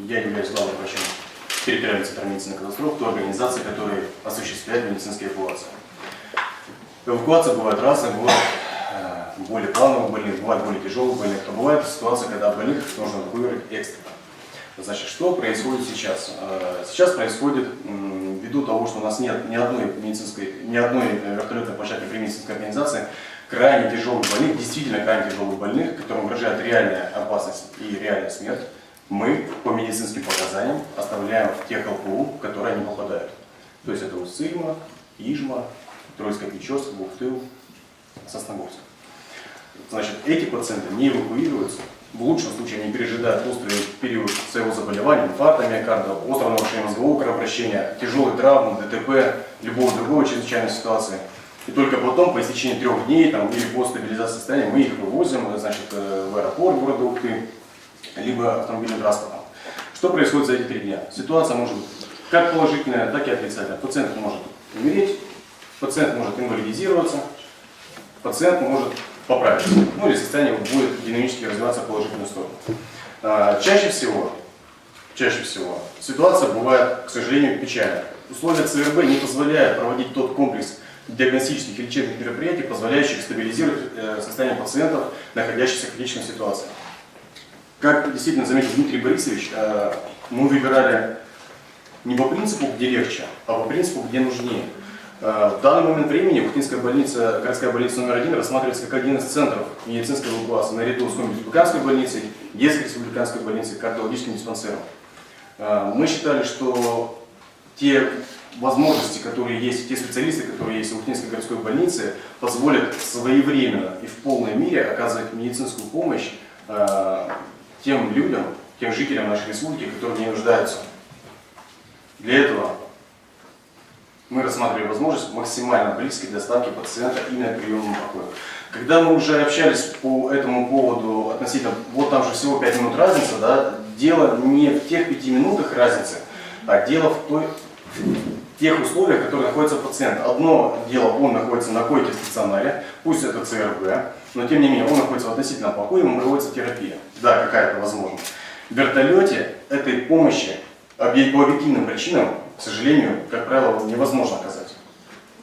я являюсь главным врачом территориальной центра медицинской катастрофы, той организации, которая осуществляет медицинские эвакуации. Эвакуация бывает разная, бывает более плановых больных, бывает более тяжелых больных, а бывает ситуация, когда больных нужно эвакуировать экстренно. Значит, что происходит сейчас? Сейчас происходит, ввиду того, что у нас нет ни одной вертолетной площадки при медицинской организации, крайне тяжелых больных, действительно крайне тяжелых больных, которым угрожает реальная опасность и реальная смерть, мы по медицинским показаниям оставляем в тех ЛПУ, в которые они попадают. То есть это Усть-Цильма, Ижма, Троицко-Печорск, Бухтыл, Сосногорск. Значит, эти пациенты не эвакуируются. В лучшем случае они пережидают острый период своего заболевания, инфаркта миокарда, острого нарушения мозгового кровообращения, тяжелые травмы, ДТП, любого другого чрезвычайной ситуации. И только потом, по истечении 3 дней или по стабилизации состояния, мы их вывозим, значит, в аэропорт города Ухты, либо автомобильным транспортом. Что происходит за эти 3 дня? Ситуация может быть как положительная, так и отрицательная. Пациент может умереть, пациент может инвалидизироваться, пациент может поправиться, или состояние будет динамически развиваться в положительную сторону. Чаще всего ситуация бывает, к сожалению, печальная. Условия ЦРБ не позволяют проводить тот комплекс диагностических и лечебных мероприятий, позволяющих стабилизировать состояние пациентов, находящихся в критической ситуации. Как действительно заметил Дмитрий Борисович, мы выбирали не по принципу, где легче, а по принципу, где нужнее. В данный момент времени Ухтинская больница, городская больница номер 1, рассматривается как один из центров медицинской эвакуации наряду с республиканской больницей, детской республиканской больницей, кардиологическим диспансером. Мы считали, что те возможности, которые есть, те специалисты, которые есть в Ухтинской городской больнице, позволят своевременно и в полной мере оказывать медицинскую помощь тем людям, тем жителям нашей республики, которые в ней нуждаются. Для этого мы рассматривали возможность максимально близкой доставки пациента именно к приемному покою. Когда мы уже общались по этому поводу относительно, вот там же всего 5 минут разница, да, дело не в тех 5 минутах разницы, а дело в тех условиях, в которых находится пациент. Одно дело, он находится на койке в стационаре, пусть это ЦРБ, но тем не менее он находится в относительном покое, ему проводится терапия. Да, какая-то возможность. В вертолете этой помощи по объективным причинам, к сожалению, как правило, невозможно оказать.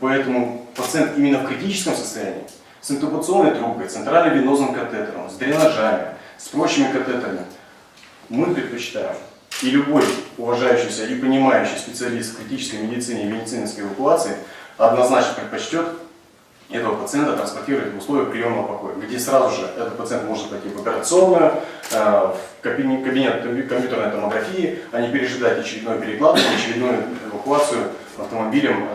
Поэтому пациент именно в критическом состоянии, с интубационной трубкой, центральным венозным катетером, с дренажами, с прочими катетерами, мы предпочитаем, и любой уважающийся и понимающий специалист в критической медицине и медицинской эвакуации однозначно предпочтет этого пациента транспортировать в условия приемного покоя, где сразу же этот пациент может пойти в операционную, в кабинет компьютерной томографии, а не пережидать очередной переклад, очередную эвакуацию автомобилем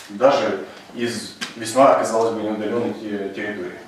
даже из весьма, казалось бы, неудаленной территории.